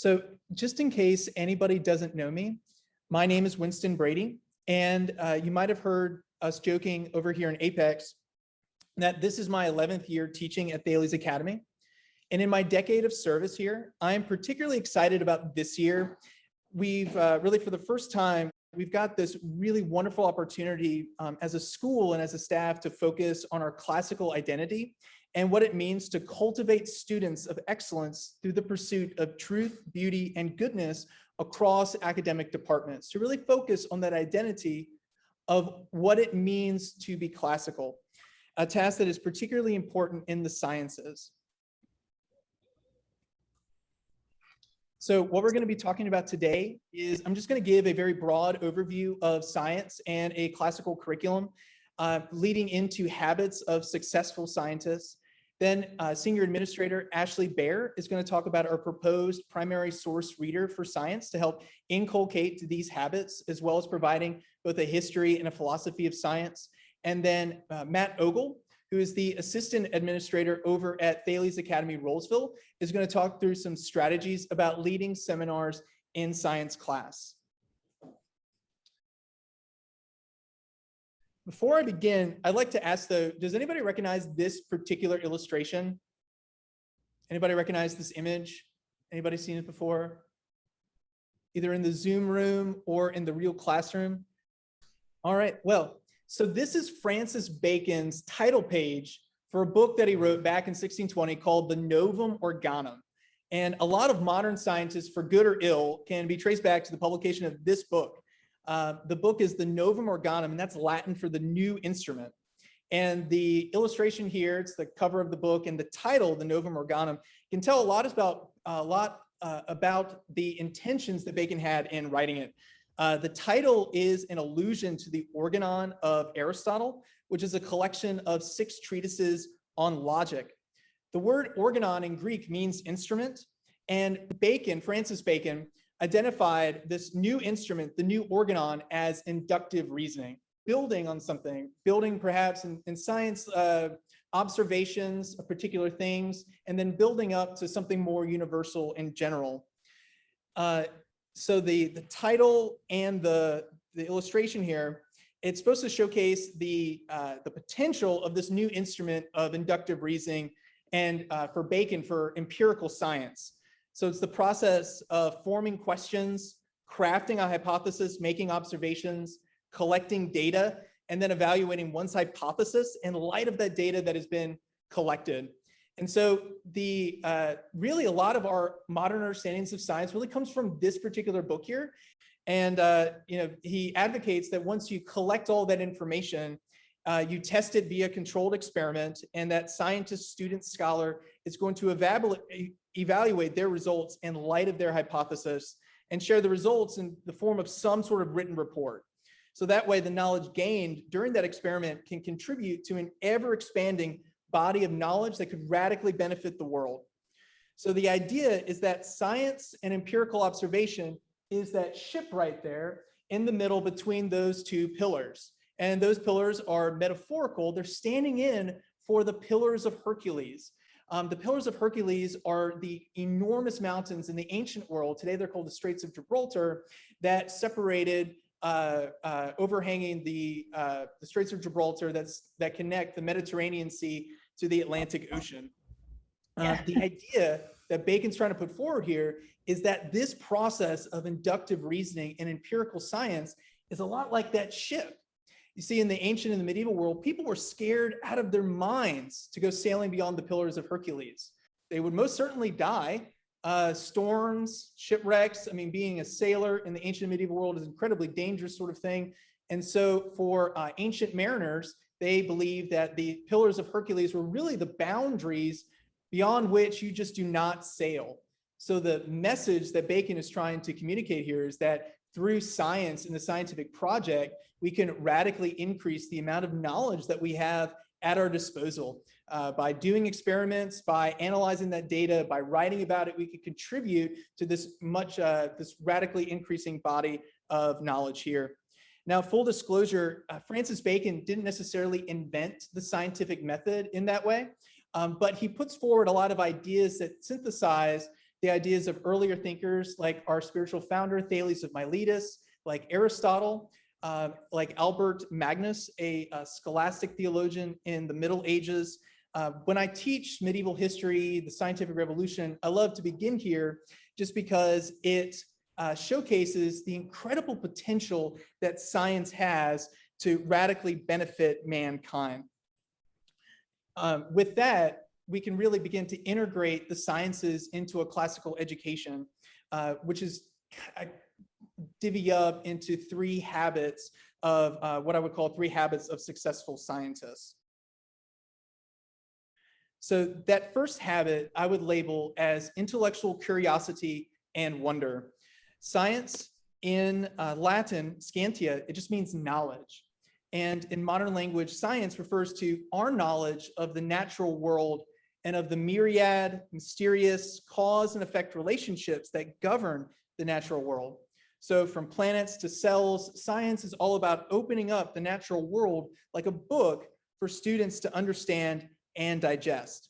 So just in case anybody doesn't know me, my name is Winston Brady, and you might have heard us joking over here in Apex that this is my 11th year teaching at Thales Academy. And in my decade of service here, I am particularly excited about this year. We've really, for the first time, we've got this really wonderful opportunity as a school and as a staff to focus on our classical identity and what it means to cultivate students of excellence through the pursuit of truth, beauty, and goodness across academic departments, to really focus on that identity of what it means to be classical, a task that is particularly important in the sciences. So what we're going to be talking about today is I'm just going to give a very broad overview of science and a classical curriculum leading into habits of successful scientists. Then Senior Administrator Ashley Bahor is going to talk about our proposed primary source reader for science to help inculcate these habits, as well as providing both a history and a philosophy of science. And then Matt Ogle, who is the Assistant Administrator over at Thales Academy Rollsville, is going to talk through some strategies about leading seminars in science class. Before I begin, I'd like to ask though, does anybody recognize this particular illustration? Anybody recognize this image? Anybody seen it before? Either in the Zoom room or in the real classroom? All right, well, so this is Francis Bacon's title page for a book that he wrote back in 1620 called the Thenovum Organum. And a lot of modern scientists, for good or ill, can be traced back to the publication of this book. The book is the Thenovum Organum, and that's Latin for the new instrument. And the illustration here, it's the cover of the book, and the title, the Thenovum Organum, can tell a lot about the intentions that Bacon had in writing it. The title is an allusion to the Organon of Aristotle, which is a collection of 6 treatises on logic. The word organon in Greek means instrument, and Bacon, Francis Bacon, identified this new instrument, the new organon, as inductive reasoning, building on something, building perhaps in science observations of particular things, and then building up to something more universal and general. So the title and the illustration here, it's supposed to showcase the potential of this new instrument of inductive reasoning and for Bacon, for empirical science. So it's the process of forming questions, crafting a hypothesis, making observations, collecting data, and then evaluating one's hypothesis in light of that data that has been collected. And so really a lot of our modern understandings of science really comes from this particular book here. And he advocates that once you collect all that information, you test it via controlled experiment, and that scientist, student, scholar is going to evaluate their results in light of their hypothesis and share the results in the form of some sort of written report. So that way the knowledge gained during that experiment can contribute to an ever-expanding body of knowledge that could radically benefit the world. So the idea is that science and empirical observation is that ship right there in the middle between those two pillars. And those pillars are metaphorical. They're standing in for the Pillars of Hercules. The Pillars of Hercules are the enormous mountains in the ancient world. Today they're called the Straits of Gibraltar, that separated, overhanging the Straits of Gibraltar that connect the Mediterranean Sea to the Atlantic Ocean. The idea that Bacon's trying to put forward here is that this process of inductive reasoning and empirical science is a lot like that ship. You see, in the ancient and the medieval world, people were scared out of their minds to go sailing beyond the Pillars of Hercules. They would most certainly die. Storms, shipwrecks, I mean, being a sailor in the ancient and medieval world is an incredibly dangerous sort of thing. And so for ancient mariners, they believed that the Pillars of Hercules were really the boundaries beyond which you just do not sail. So the message that Bacon is trying to communicate here is that through science and the scientific project, we can radically increase the amount of knowledge that we have at our disposal. By doing experiments, by analyzing that data, by writing about it, we can contribute to this radically increasing body of knowledge here. Now, full disclosure, Francis Bacon didn't necessarily invent the scientific method in that way, but he puts forward a lot of ideas that synthesize the ideas of earlier thinkers like our spiritual founder, Thales of Miletus, like Aristotle, like Albert Magnus, a scholastic theologian in the Middle Ages. When I teach medieval history, the scientific revolution, I love to begin here just because it showcases the incredible potential that science has to radically benefit mankind. With that, we can really begin to integrate the sciences into a classical education, which is divvy up into 3 habits of what I would call 3 habits of successful scientists. So that first habit I would label as intellectual curiosity and wonder. Science in Latin, scientia, it just means knowledge. And in modern language, science refers to our knowledge of the natural world and of the myriad, mysterious cause and effect relationships that govern the natural world. So from planets to cells, science is all about opening up the natural world like a book for students to understand and digest.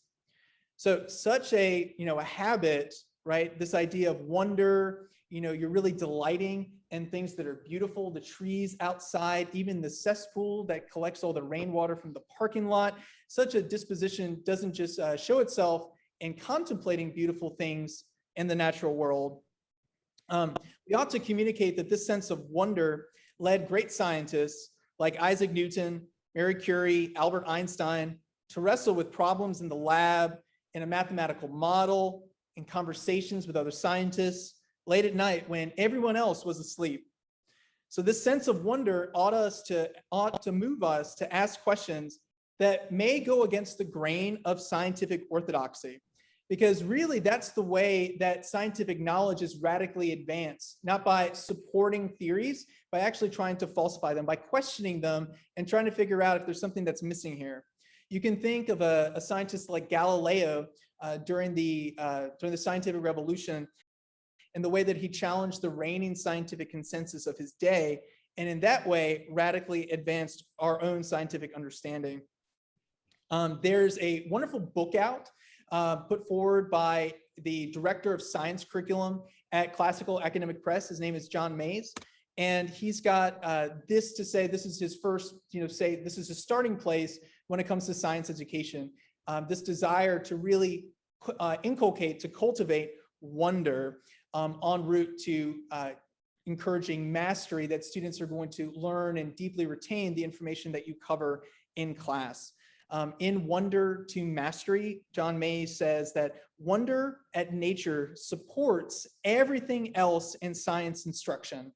So such a habit, right? This idea of wonder, you're really delighting in things that are beautiful, the trees outside, even the cesspool that collects all the rainwater from the parking lot. Such a disposition doesn't just show itself in contemplating beautiful things in the natural world. We ought to communicate that this sense of wonder led great scientists like Isaac Newton, Marie Curie, Albert Einstein to wrestle with problems in the lab, in a mathematical model, in conversations with other scientists, late at night when everyone else was asleep. So this sense of wonder ought to move us to ask questions that may go against the grain of scientific orthodoxy, because really that's the way that scientific knowledge is radically advanced, not by supporting theories, by actually trying to falsify them, by questioning them and trying to figure out if there's something that's missing here. You can think of a scientist like Galileo during the scientific revolution and the way that he challenged the reigning scientific consensus of his day, and in that way radically advanced our own scientific understanding. There's a wonderful book out put forward by the director of science curriculum at Classical Academic Press. His name is John Mays, and he's got this to say. This is his first, this is his starting place when it comes to science education. This desire to really inculcate, to cultivate wonder en route to encouraging mastery, that students are going to learn and deeply retain the information that you cover in class. In Wonder to Mastery, John Mays says that wonder at nature supports everything else in science instruction.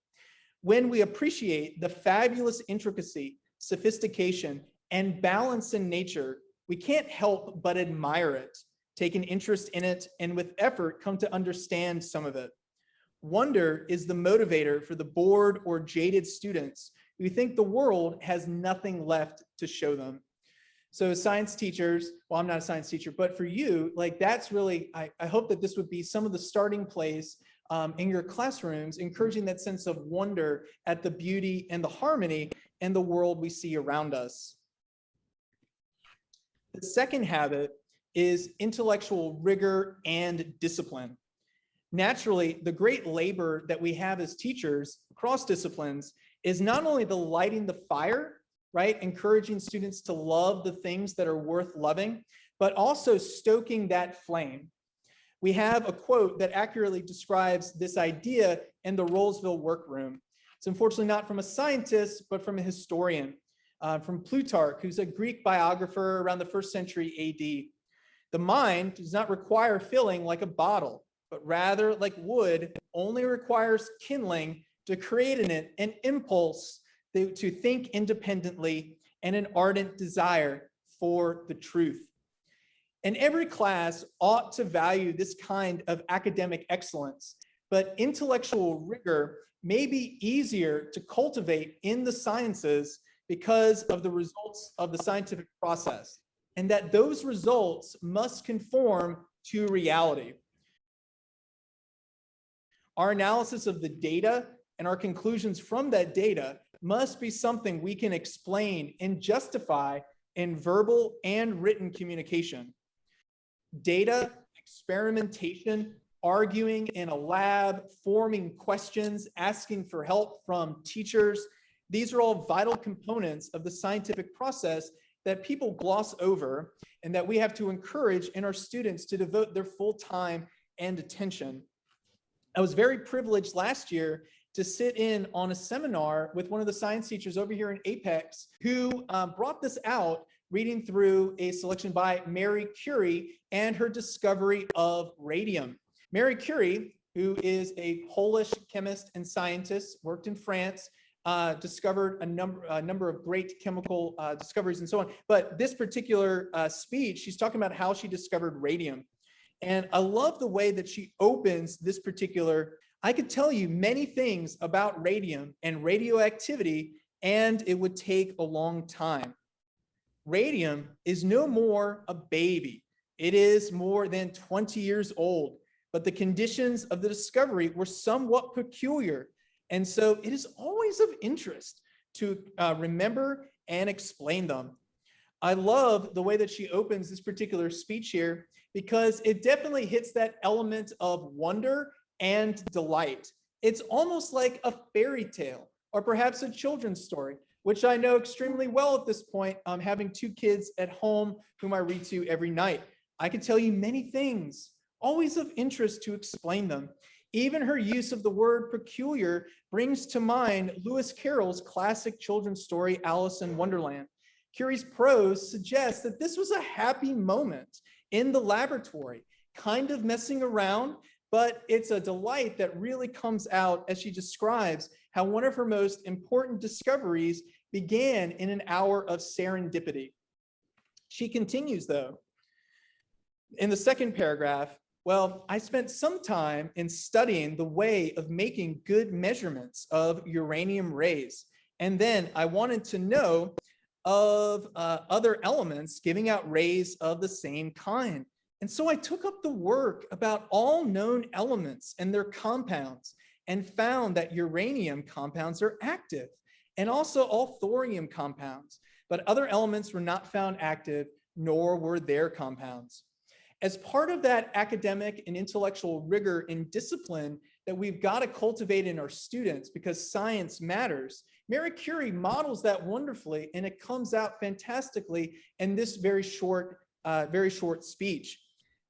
When we appreciate the fabulous intricacy, sophistication, and balance in nature, we can't help but admire it, take an interest in it, and with effort come to understand some of it. Wonder is the motivator for the bored or jaded students who think the world has nothing left to show them. So science teachers, well, I'm not a science teacher, but for you, that's really, I hope that this would be some of the starting place in your classrooms, encouraging that sense of wonder at the beauty and the harmony in the world we see around us. The second habit is intellectual rigor and discipline. Naturally, the great labor that we have as teachers across disciplines is not only the lighting the fire, right, encouraging students to love the things that are worth loving, but also stoking that flame. We have a quote that accurately describes this idea in the Rollsville workroom. It's unfortunately not from a scientist, but from a historian, from Plutarch, who's a Greek biographer around the 1st century AD. The mind does not require filling like a bottle, but rather like wood, only requires kindling to create in it an impulse to think independently and an ardent desire for the truth. And every class ought to value this kind of academic excellence, but intellectual rigor may be easier to cultivate in the sciences because of the results of the scientific process, and that those results must conform to reality. Our analysis of the data and our conclusions from that data must be something we can explain and justify in verbal and written communication. Data, experimentation arguing in a lab, forming questions, asking for help from teachers. These are all vital components of the scientific process that people gloss over and that we have to encourage in our students to devote their full time and attention. I was very privileged last year to sit in on a seminar with one of the science teachers over here in Apex who brought this out, reading through a selection by Marie Curie and her discovery of radium. Marie Curie, who is a Polish chemist and scientist, worked in France, discovered a number of great chemical discoveries and so on. But this particular speech, she's talking about how she discovered radium. And I love the way that she opens this particular. I could tell you many things about radium and radioactivity, and it would take a long time. Radium is no more a baby. It is more than 20 years old, but the conditions of the discovery were somewhat peculiar. And so it is always of interest to remember and explain them. I love the way that she opens this particular speech here because it definitely hits that element of wonder and delight. It's almost like a fairy tale or perhaps a children's story, which I know extremely well at this point, having two kids at home whom I read to every night. I could tell you many things, always of interest to explain them. Even her use of the word peculiar brings to mind Lewis Carroll's classic children's story, Alice in Wonderland. Curie's prose suggests that this was a happy moment in the laboratory, kind of messing around, but it's a delight that really comes out as she describes how one of her most important discoveries began in an hour of serendipity. She continues, though, in the second paragraph, well, I spent some time in studying the way of making good measurements of uranium rays. And then I wanted to know of other elements giving out rays of the same kind. And so I took up the work about all known elements and their compounds and found that uranium compounds are active and also all thorium compounds, but other elements were not found active, nor were their compounds. As part of that academic and intellectual rigor and discipline that we've got to cultivate in our students because science matters, Marie Curie models that wonderfully, and it comes out fantastically in this very short speech.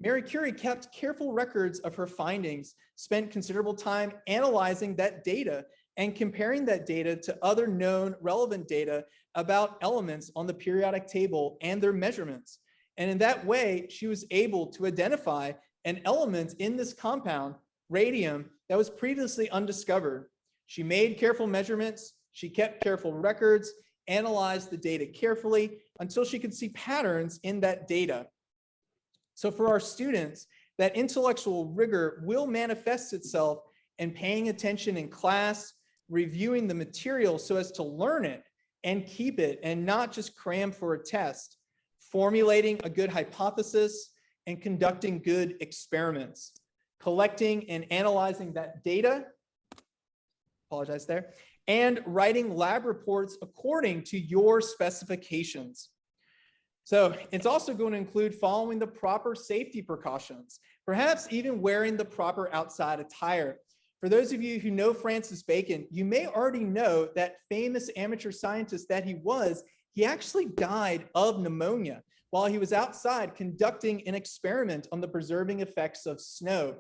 Marie Curie kept careful records of her findings, spent considerable time analyzing that data and comparing that data to other known relevant data about elements on the periodic table and their measurements. And in that way, she was able to identify an element in this compound, radium, that was previously undiscovered. She made careful measurements, she kept careful records, analyzed the data carefully until she could see patterns in that data. So for our students, that intellectual rigor will manifest itself in paying attention in class, reviewing the material so as to learn it and keep it and not just cram for a test, formulating a good hypothesis and conducting good experiments, collecting and analyzing that data, and writing lab reports according to your specifications. So it's also going to include following the proper safety precautions, perhaps even wearing the proper outside attire. For those of you who know Francis Bacon, you may already know that famous amateur scientist that he was, he actually died of pneumonia while he was outside conducting an experiment on the preserving effects of snow.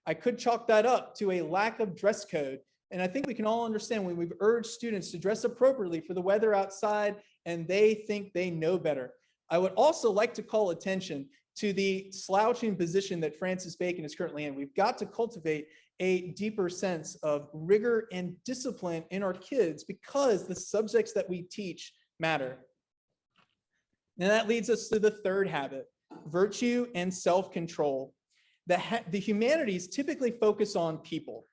I could chalk that up to a lack of dress code. And I think we can all understand when we've urged students to dress appropriately for the weather outside and they think they know better. I would also like to call attention to the slouching position that Francis Bacon is currently in. We've got to cultivate a deeper sense of rigor and discipline in our kids because the subjects that we teach matter. Now that leads us to the third habit, virtue and self-control. The humanities typically focus on people,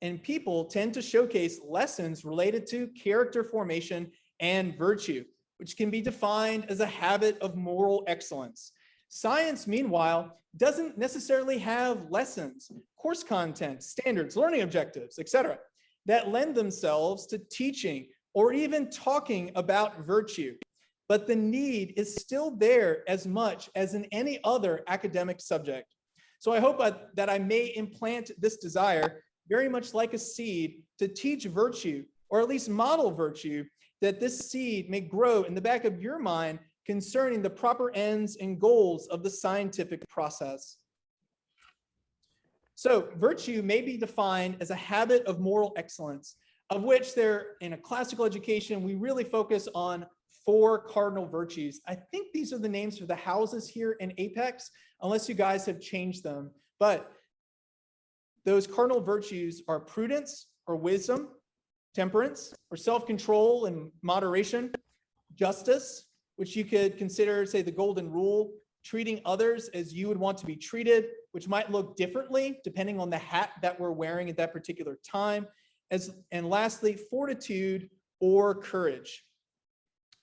and people tend to showcase lessons related to character formation and virtue, which can be defined as a habit of moral excellence. Science, meanwhile, doesn't necessarily have lessons, course content, standards, learning objectives, etc., that lend themselves to teaching or even talking about virtue. But the need is still there as much as in any other academic subject. So I hope that I may implant this desire, very much like a seed, to teach virtue, or at least model virtue, that this seed may grow in the back of your mind concerning the proper ends and goals of the scientific process. So virtue may be defined as a habit of moral excellence, of which in a classical education, we really focus on 4 cardinal virtues. I think these are the names for the houses here in Apex, unless you guys have changed them. But those cardinal virtues are prudence or wisdom, temperance or self-control and moderation, justice, which you could consider, say, the golden rule, treating others as you would want to be treated, which might look differently depending on the hat that we're wearing at that particular time. And lastly, fortitude or courage.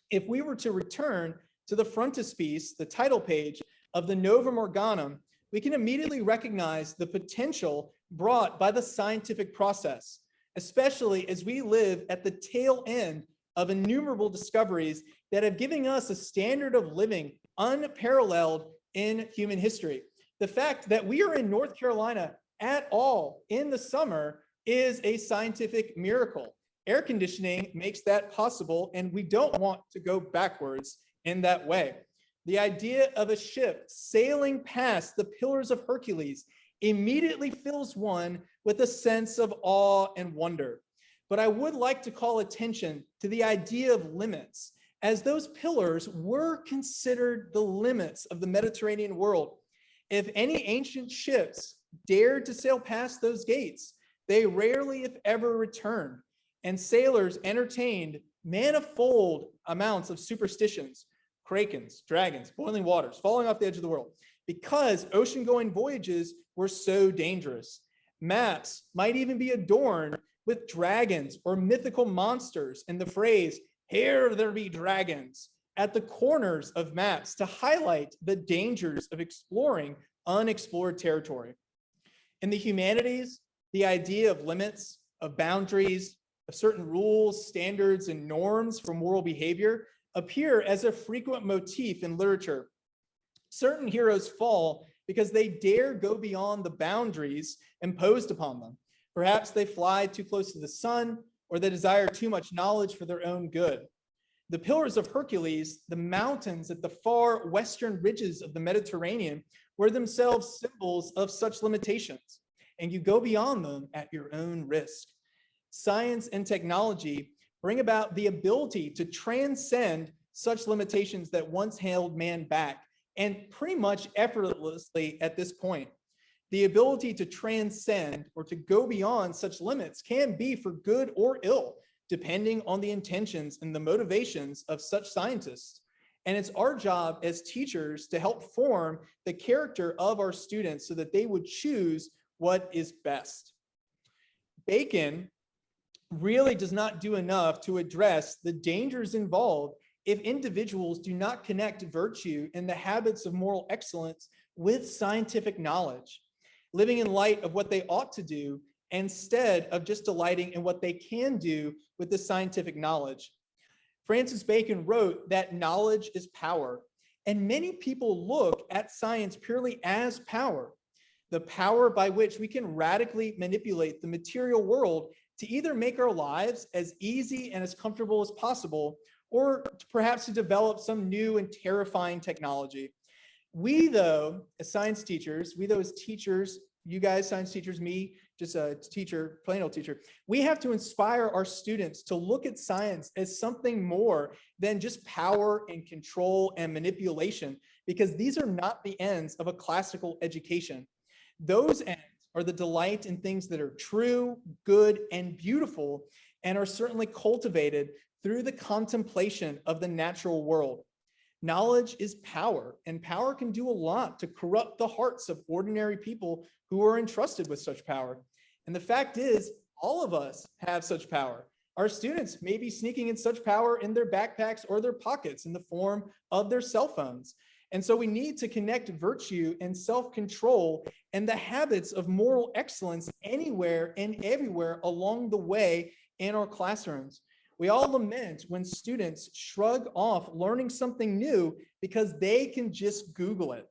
If we were to return to the frontispiece, the title page of the Novum Organum, we can immediately recognize the potential brought by the scientific process, especially as we live at the tail end of innumerable discoveries that have given us a standard of living unparalleled in human history. The fact that we are in North Carolina at all in the summer is a scientific miracle. Air conditioning makes that possible, and we don't want to go backwards in that way. The idea of a ship sailing past the Pillars of Hercules immediately fills one with a sense of awe and wonder. But I would like to call attention to the idea of limits, as those pillars were considered the limits of the Mediterranean world. If any ancient ships dared to sail past those gates, they rarely, if ever, returned, and sailors entertained manifold amounts of superstitions, krakens, dragons, boiling waters, falling off the edge of the world, because ocean-going voyages were so dangerous. Maps might even be adorned with dragons or mythical monsters, and the phrase, "Here there be dragons," at the corners of maps to highlight the dangers of exploring unexplored territory. In the humanities, the idea of limits, of boundaries, of certain rules, standards, and norms for moral behavior appear as a frequent motif in literature. Certain heroes fall because they dare go beyond the boundaries imposed upon them. Perhaps they fly too close to the sun, or they desire too much knowledge for their own good. The Pillars of Hercules, the mountains at the far western ridges of the Mediterranean, were themselves symbols of such limitations, and you go beyond them at your own risk. Science and technology bring about the ability to transcend such limitations that once held man back, and pretty much effortlessly at this point. The ability to transcend or to go beyond such limits can be for good or ill, depending on the intentions and the motivations of such scientists. And it's our job as teachers to help form the character of our students so that they would choose what is best. Bacon really does not do enough to address the dangers involved if individuals do not connect virtue and the habits of moral excellence with scientific knowledge, living in light of what they ought to do instead of just delighting in what they can do with the scientific knowledge. Francis Bacon wrote that knowledge is power, and many people look at science purely as power, the power by which we can radically manipulate the material world to either make our lives as easy and as comfortable as possible, or perhaps to develop some new and terrifying technology. We, though, as science teachers, you guys, science teachers, me, just a teacher, plain old teacher, we have to inspire our students to look at science as something more than just power and control and manipulation, because these are not the ends of a classical education. Those ends are the delight in things that are true, good, and beautiful, and are certainly cultivated through the contemplation of the natural world. Knowledge is power, and power can do a lot to corrupt the hearts of ordinary people who are entrusted with such power. And the fact is, all of us have such power. Our students may be sneaking in such power in their backpacks or their pockets in the form of their cell phones. And so we need to connect virtue and self-control and the habits of moral excellence anywhere and everywhere along the way in our classrooms. We all lament when students shrug off learning something new because they can just Google it.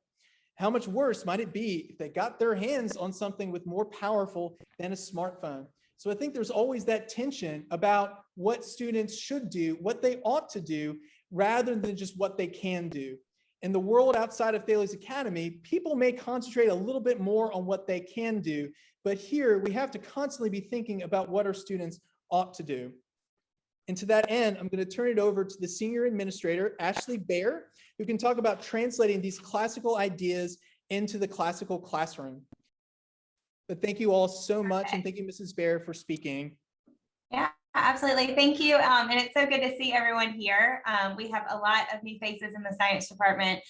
How much worse might it be if they got their hands on something with more powerful than a smartphone? So I think there's always that tension about what students should do, what they ought to do, rather than just what they can do. In the world outside of Thales Academy, people may concentrate a little bit more on what they can do, but here we have to constantly be thinking about what our students ought to do. And to that end, I'm going to turn it over to the senior administrator, Ashley Bahor, who can talk about translating these classical ideas into the classical classroom. But thank you all so much, and thank you, Mrs. Bahor, for speaking. Yeah, absolutely. Thank you. And it's so good to see everyone here. We have a lot of new faces in the science department,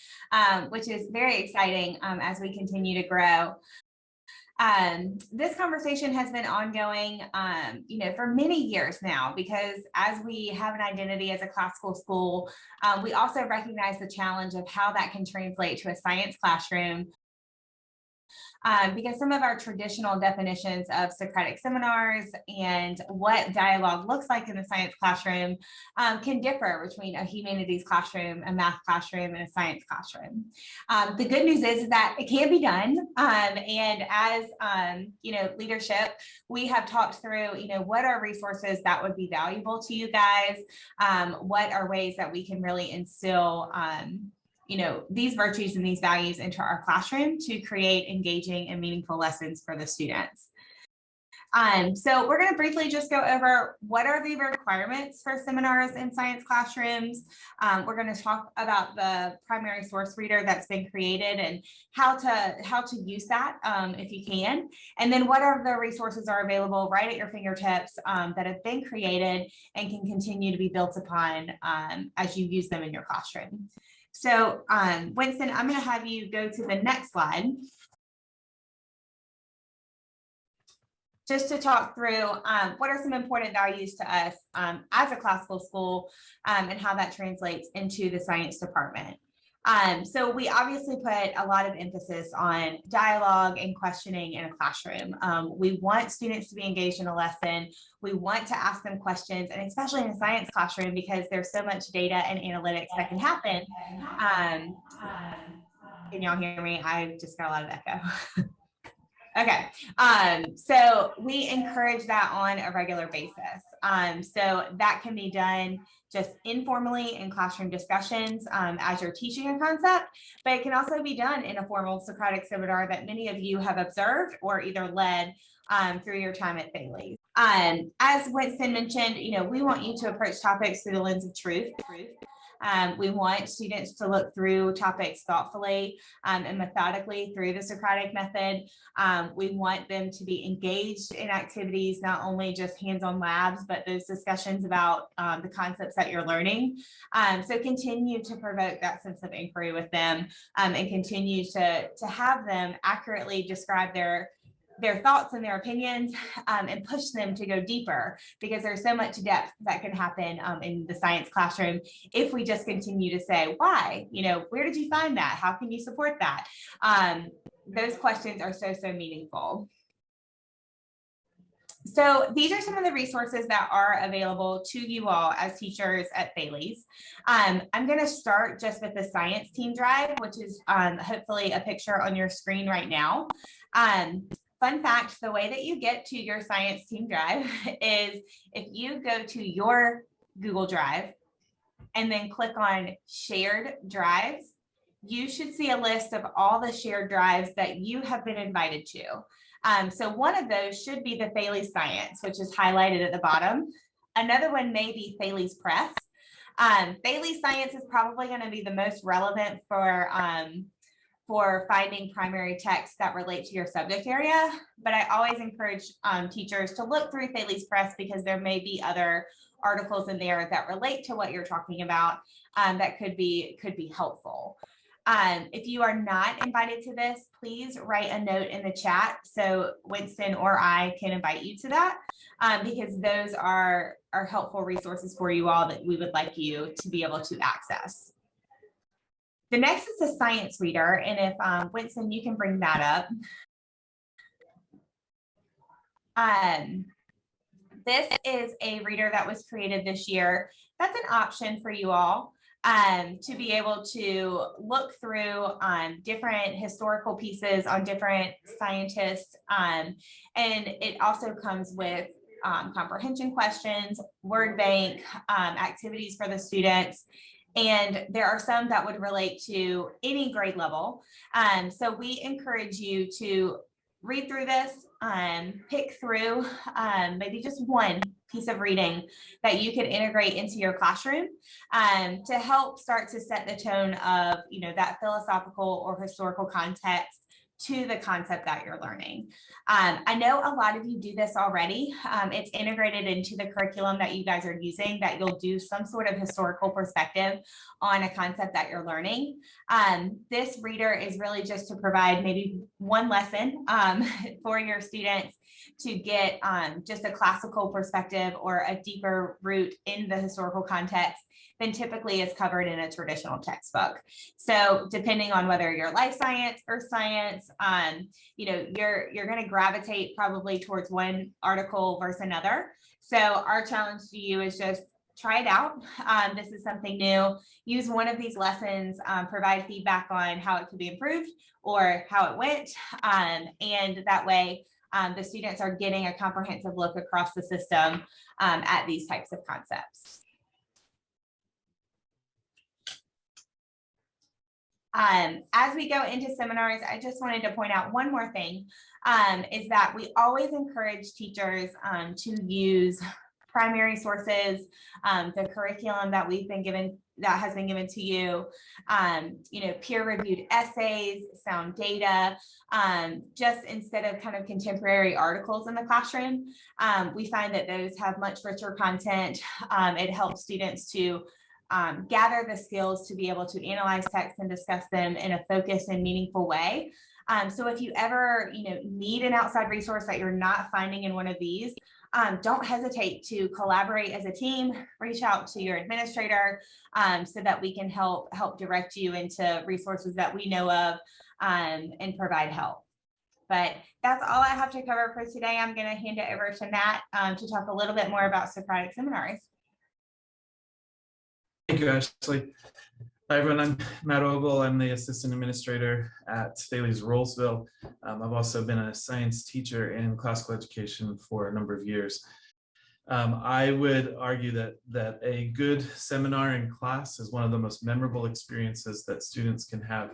which is very exciting as we continue to grow. This conversation has been ongoing, for many years now, because as we have an identity as a classical school, we also recognize the challenge of how that can translate to a science classroom. Because some of our traditional definitions of Socratic seminars and what dialogue looks like in the science classroom can differ between a humanities classroom, a math classroom, and a science classroom. The good news is that it can be done. And as, leadership, we have talked through, what are resources that would be valuable to you guys? What are ways that we can really instill these virtues and these values into our classroom to create engaging and meaningful lessons for the students. So we're going to briefly just go over what are the requirements for seminars in science classrooms. We're going to talk about the primary source reader that's been created and how to use that if you can. And then what are the resources are available right at your fingertips that have been created and can continue to be built upon as you use them in your classroom. So Winston, I'm going to have you go to the next slide. Just to talk through what are some important values to us as a classical school and how that translates into the science department. So we obviously put a lot of emphasis on dialogue and questioning in a classroom. We want students to be engaged in a lesson. We want to ask them questions, and especially in a science classroom, because there's so much data and analytics that can happen. Can y'all hear me? I just got a lot of echo. Okay, so we encourage that on a regular basis. So that can be done just informally in classroom discussions as you're teaching a concept, but it can also be done in a formal Socratic seminar that many of you have observed or either led through your time at Thales. As Winston mentioned, we want you to approach topics through the lens of truth. We want students to look through topics thoughtfully and methodically through the Socratic method. We want them to be engaged in activities, not only just hands-on labs, but those discussions about the concepts that you're learning. So continue to provoke that sense of inquiry with them and continue to have them accurately describe their thoughts and their opinions and push them to go deeper, because there's so much depth that can happen in the science classroom if we just continue to say, why? Where did you find that? How can you support that? Those questions are so meaningful. So these are some of the resources that are available to you all as teachers at Thales. I'm going to start just with the science team drive, which is hopefully a picture on your screen right now. Fun fact, the way that you get to your science team drive is if you go to your Google Drive and then click on shared drives, you should see a list of all the shared drives that you have been invited to. So one of those should be the Thales Science, which is highlighted at the bottom. Another one may be Thales Press. Thales Science is probably going to be the most relevant for finding primary texts that relate to your subject area. But I always encourage teachers to look through Thales Press, because there may be other articles in there that relate to what you're talking about that could be helpful. If you are not invited to this, please write a note in the chat so Winston or I can invite you to that, because those are helpful resources for you all that we would like you to be able to access. The next is the science reader, and if Winston, you can bring that up. This is a reader that was created this year. That's an option for you all. to be able to look through different historical pieces on different scientists. And it also comes with comprehension questions, word bank, activities for the students. And there are some that would relate to any grade level. So we encourage you to read through this, pick through maybe just one piece of reading that you could integrate into your classroom to help start to set the tone of, that philosophical or historical context to the concept that you're learning. I know a lot of you do this already. It's integrated into the curriculum that you guys are using, that you'll do some sort of historical perspective on a concept that you're learning. This reader is really just to provide maybe one lesson for your students to get just a classical perspective or a deeper root in the historical context than typically is covered in a traditional textbook. So depending on whether you're life science, earth science, you're going to gravitate probably towards one article versus another. So our challenge to you is just try it out. This is something new. Use one of these lessons, provide feedback on how it could be improved or how it went. And that way the students are getting a comprehensive look across the system at these types of concepts. As we go into seminars, I just wanted to point out one more thing, is that we always encourage teachers to use primary sources, the curriculum that has been given to you, peer-reviewed essays, sound data, just instead of kind of contemporary articles in the classroom. We find that those have much richer content. It helps students to gather the skills to be able to analyze text and discuss them in a focused and meaningful way. So if you ever need an outside resource that you're not finding in one of these, don't hesitate to collaborate as a team, reach out to your administrator so that we can help direct you into resources that we know of and provide help. But that's all I have to cover for today. I'm going to hand it over to Matt to talk a little bit more about Socratic seminars. Thank you, Ashley. Hi, everyone. I'm Matt Ogle. I'm the assistant administrator at Thales Rollsville. I've also been a science teacher in classical education for a number of years. I would argue that a good seminar in class is one of the most memorable experiences that students can have,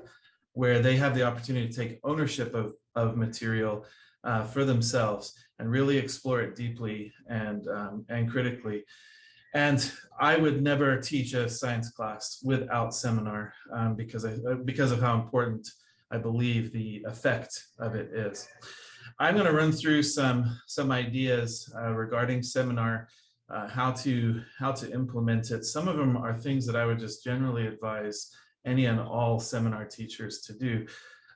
where they have the opportunity to take ownership of material for themselves and really explore it deeply and critically. And I would never teach a science class without seminar because of how important I believe the effect of it is. I'm going to run through some ideas regarding seminar, how to implement it. Some of them are things that I would just generally advise any and all seminar teachers to do.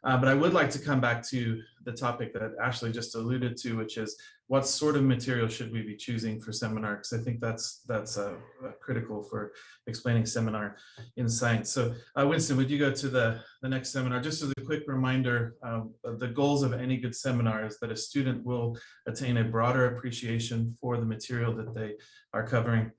But I would like to come back to the topic that Ashley just alluded to, which is what sort of material should we be choosing for seminar? Because I think that's critical for explaining seminar in science. So Winston, would you go to the next seminar? Just as a quick reminder, the goals of any good seminar is that a student will attain a broader appreciation for the material that they are covering,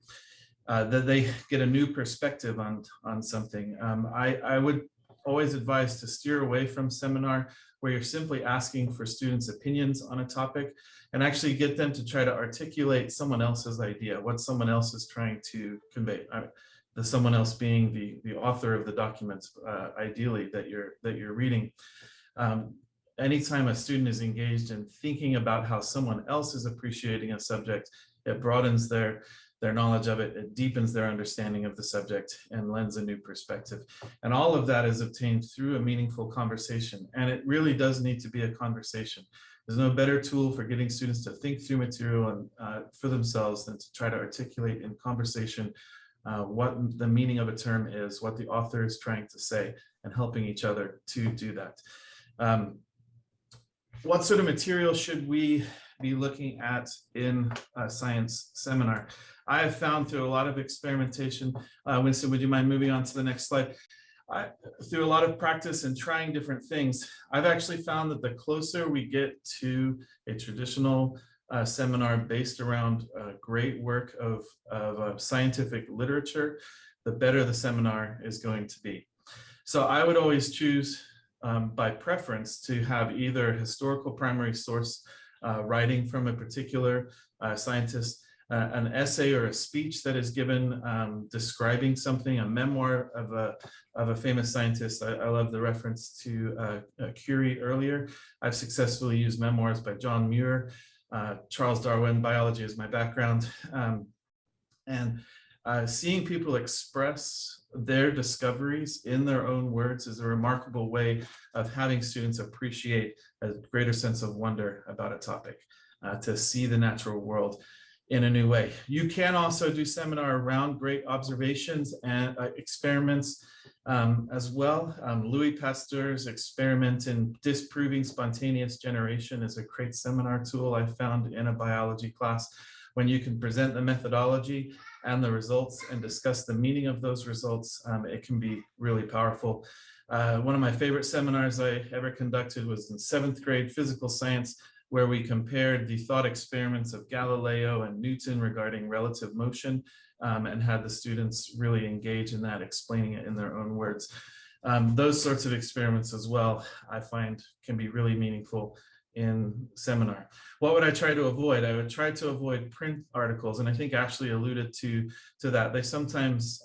that they get a new perspective on something. I would always advise to steer away from seminar where you're simply asking for students' opinions on a topic and actually get them to try to articulate someone else's idea, what someone else is trying to convey. The someone else being the author of the documents, ideally, that you're reading. Anytime a student is engaged in thinking about how someone else is appreciating a subject, it broadens their knowledge of it, it deepens their understanding of the subject and lends a new perspective. And all of that is obtained through a meaningful conversation. And it really does need to be a conversation. There's no better tool for getting students to think through material and for themselves than to try to articulate in conversation what the meaning of a term is, what the author is trying to say, and helping each other to do that. What sort of material should we be looking at in a science seminar? I have found through a lot of experimentation, Winston, would you mind moving on to the next slide? Through a lot of practice and trying different things, I've actually found that the closer we get to a traditional seminar based around great work of scientific literature, the better the seminar is going to be. So I would always choose by preference to have either historical primary source writing from a particular scientist, an essay or a speech that is given describing something, a memoir of a famous scientist. I love the reference to Curie earlier. I've successfully used memoirs by John Muir, Charles Darwin. Biology is my background. Seeing people express their discoveries in their own words is a remarkable way of having students appreciate a greater sense of wonder about a topic, to see the natural world in a new way. You can also do seminar around great observations and experiments as well. Louis Pasteur's experiment in disproving spontaneous generation is a great seminar tool I found in a biology class, when you can present the methodology and the results and discuss the meaning of those results. It can be really powerful. One of my favorite seminars I ever conducted was in 7th grade physical science, where we compared the thought experiments of Galileo and Newton regarding relative motion, and had the students really engage in that, explaining it in their own words. Those sorts of experiments as well, I find, can be really meaningful in seminar. What would I try to avoid? I would try to avoid print articles, and I think Ashley alluded to that. They sometimes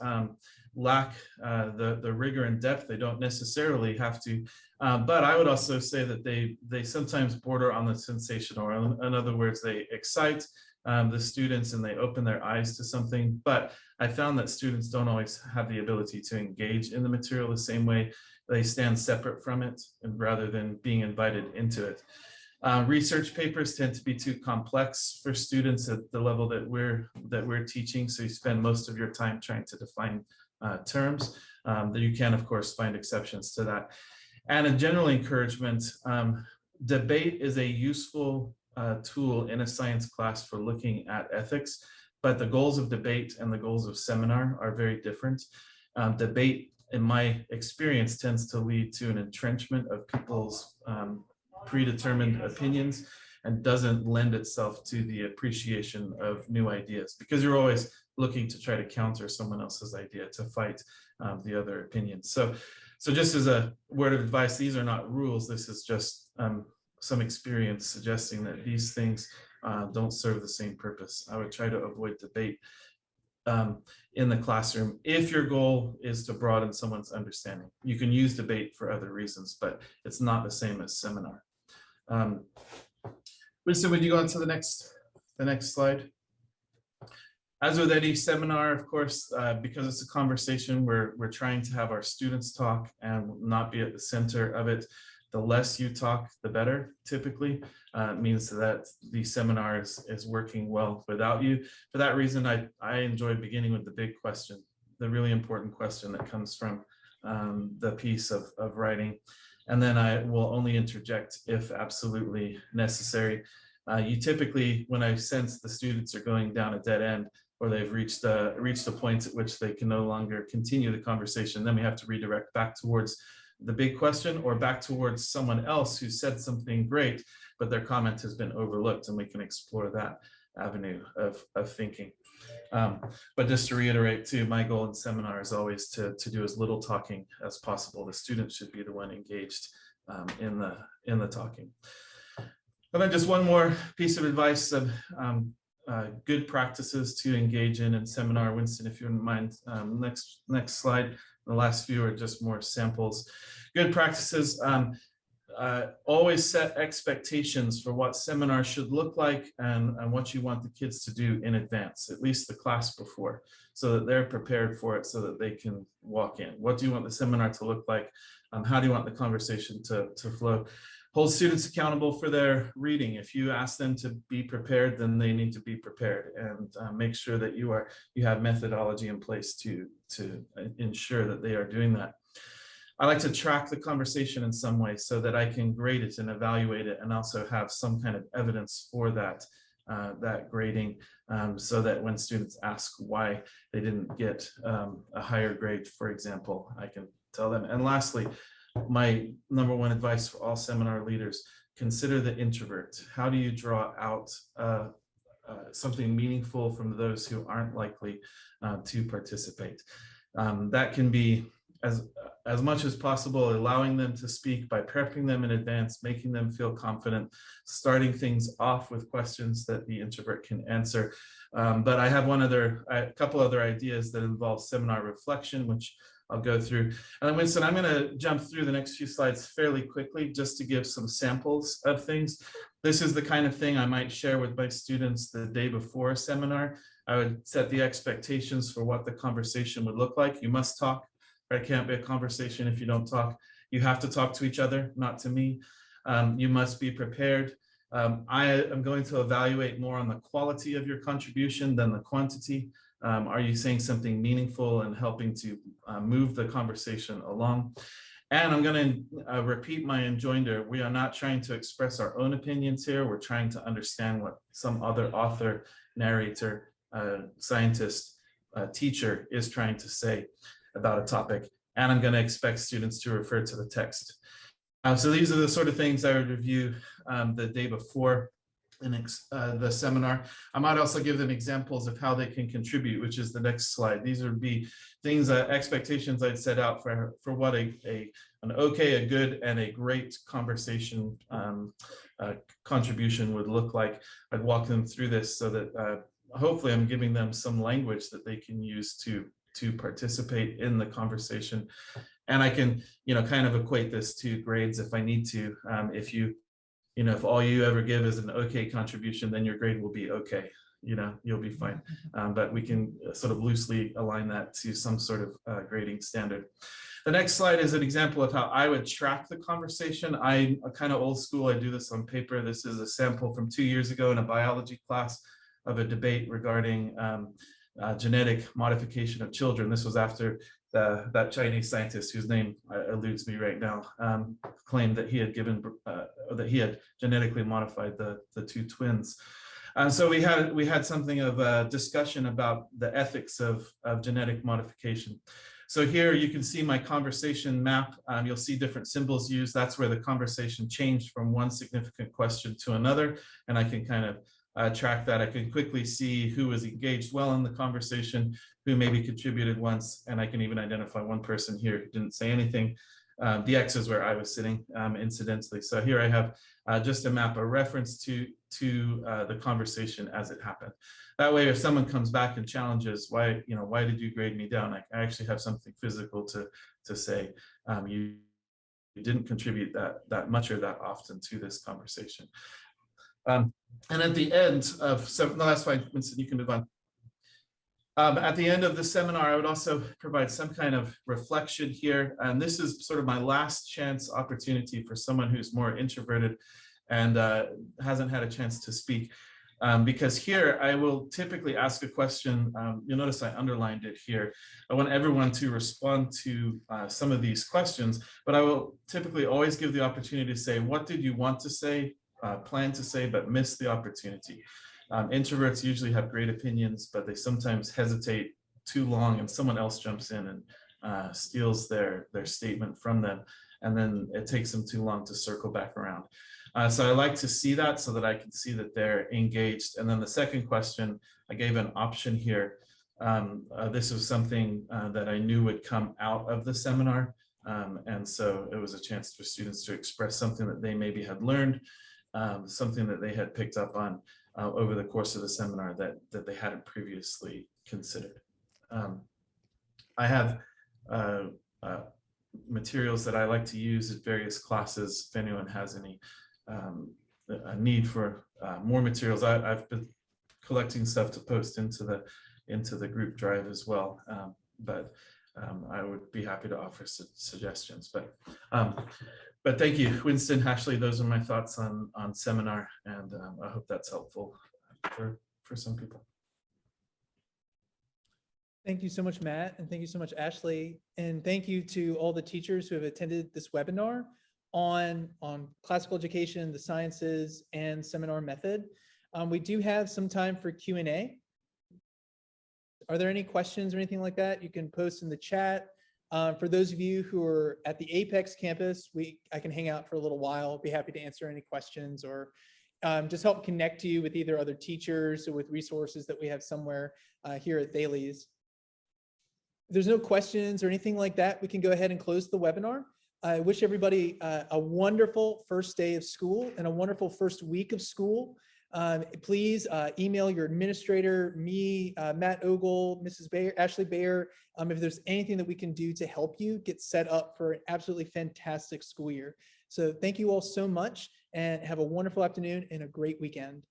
lack the rigor and depth. They don't necessarily have to, but I would also say that they sometimes border on the sensational. In other words, they excite the students and they open their eyes to something, but I found that students don't always have the ability to engage in the material the same way. They stand separate from it, and rather than being invited into it. Research papers tend to be too complex for students at the level that we're teaching, so you spend most of your time trying to define terms. That you can, of course, find exceptions to that. And a general encouragement, debate is a useful tool in a science class for looking at ethics, but the goals of debate and the goals of seminar are very different. Debate, in my experience, tends to lead to an entrenchment of people's predetermined opinions, and doesn't lend itself to the appreciation of new ideas, because you're always looking to try to counter someone else's idea, to fight the other opinion. So just as a word of advice, these are not rules. This is just some experience suggesting that these things don't serve the same purpose. I would try to avoid debate in the classroom if your goal is to broaden someone's understanding. You can use debate for other reasons, but it's not the same as seminar. Winston, would you go on to the next slide? As with any seminar, of course, because it's a conversation, we're trying to have our students talk and not be at the center of it. The less you talk, the better, typically. It means that the seminar is working well without you. For that reason, I enjoy beginning with the big question, the really important question that comes from the piece of writing. And then I will only interject if absolutely necessary. You typically, when I sense the students are going down a dead end, or they've reached a point at which they can no longer continue the conversation, then we have to redirect back towards the big question, or back towards someone else who said something great, but their comment has been overlooked, and we can explore that avenue of thinking. But just to reiterate too, my goal in seminar is always to do as little talking as possible. The student should be the one engaged in the talking. And then just one more piece of advice of good practices to engage in seminar. Winston, if you wouldn't mind, next slide. The last few are just more samples. Good practices. Always set expectations for what seminar should look like and what you want the kids to do in advance, at least the class before, so that they're prepared for it, so that they can walk in. What do you want the seminar to look like? How do you want the conversation to flow? Hold students accountable for their reading. If you ask them to be prepared, then they need to be prepared, and make sure that you have methodology in place to ensure that they are doing that. I like to track the conversation in some way so that I can grade it and evaluate it, and also have some kind of evidence for that grading, so that when students ask why they didn't get a higher grade, for example, I can tell them. And lastly, my number one advice for all seminar leaders: consider the introvert. How do you draw out something meaningful from those who aren't likely to participate? That can be as much as possible, allowing them to speak by prepping them in advance, making them feel confident, starting things off with questions that the introvert can answer. But I have a couple other ideas that involve seminar reflection, which I'll go through. And then Winston, I'm going to jump through the next few slides fairly quickly just to give some samples of things. This is the kind of thing I might share with my students the day before a seminar. I would set the expectations for what the conversation would look like. You must talk. There can't be a conversation if you don't talk. You have to talk to each other, not to me. You must be prepared. I am going to evaluate more on the quality of your contribution than the quantity. Are you saying something meaningful and helping to move the conversation along? And I'm going to repeat my enjoinder. We are not trying to express our own opinions here. We're trying to understand what some other author, narrator, scientist, teacher is trying to say about a topic. And I'm going to expect students to refer to the text. So these are the sort of things I would review the day before the seminar. I might also give them examples of how they can contribute, which is the next slide. These would be things, expectations I'd set out for what an okay, a good, and a great conversation contribution would look like. I'd walk them through this so that hopefully I'm giving them some language that they can use to participate in the conversation. And I can, kind of equate this to grades if I need to. If all you ever give is an okay contribution, then your grade will be okay. You'll be fine. But we can sort of loosely align that to some sort of grading standard. The next slide is an example of how I would track the conversation. I'm kind of old school. I do this on paper. This is a sample from 2 years ago in a biology class of a debate regarding genetic modification of children. This was after that Chinese scientist whose name eludes me right now claimed that he had genetically modified the two twins. And so we had something of a discussion about the ethics of genetic modification. So here you can see my conversation map. You'll see different symbols used. That's where the conversation changed from one significant question to another. And I can kind of track that. I can quickly see who was engaged well in the conversation, who maybe contributed once, and I can even identify one person here who didn't say anything. The X is where I was sitting, incidentally. So here I have just a map, a reference to the conversation as it happened. That way, if someone comes back and challenges, why did you grade me down? I actually have something physical to say. You didn't contribute that much or that often to this conversation. And at the end of, no, that's fine, Winston, you can move on. At the end of the seminar, I would also provide some kind of reflection here. And this is sort of my last chance opportunity for someone who's more introverted and hasn't had a chance to speak. Because here I will typically ask a question. You'll notice I underlined it here. I want everyone to respond to some of these questions, but I will typically always give the opportunity to say, what did you want to say, plan to say, but miss the opportunity? Introverts usually have great opinions, but they sometimes hesitate too long and someone else jumps in and steals their statement from them. And then it takes them too long to circle back around. So I like to see that so that I can see that they're engaged. And then the second question, I gave an option here. This was something that I knew would come out of the seminar. And so it was a chance for students to express something that they maybe had learned, something that they had picked up on over the course of the seminar that they hadn't previously considered. I have materials that I like to use at various classes. If anyone has any a need for more materials, I've been collecting stuff to post into the group drive as well. But I would be happy to offer suggestions. But thank you, Winston, Ashley. Those are my thoughts on seminar, and I hope that's helpful for some people. Thank you so much, Matt, and thank you so much, Ashley. And thank you to all the teachers who have attended this webinar on classical education, the sciences, and seminar method. We do have some time for Q&A. Are there any questions or anything like that? You can post in the chat. For those of you who are at the Apex campus, I can hang out for a little while. Be happy to answer any questions or just help connect you with either other teachers or with resources that we have somewhere here at Thales. If there's no questions or anything like that, we can go ahead and close the webinar. I wish everybody a wonderful first day of school and a wonderful first week of school. Please email your administrator, me, Matt Ogle, Mrs. Bahor, Ashley Bahor, if there's anything that we can do to help you get set up for an absolutely fantastic school year. So thank you all so much and have a wonderful afternoon and a great weekend.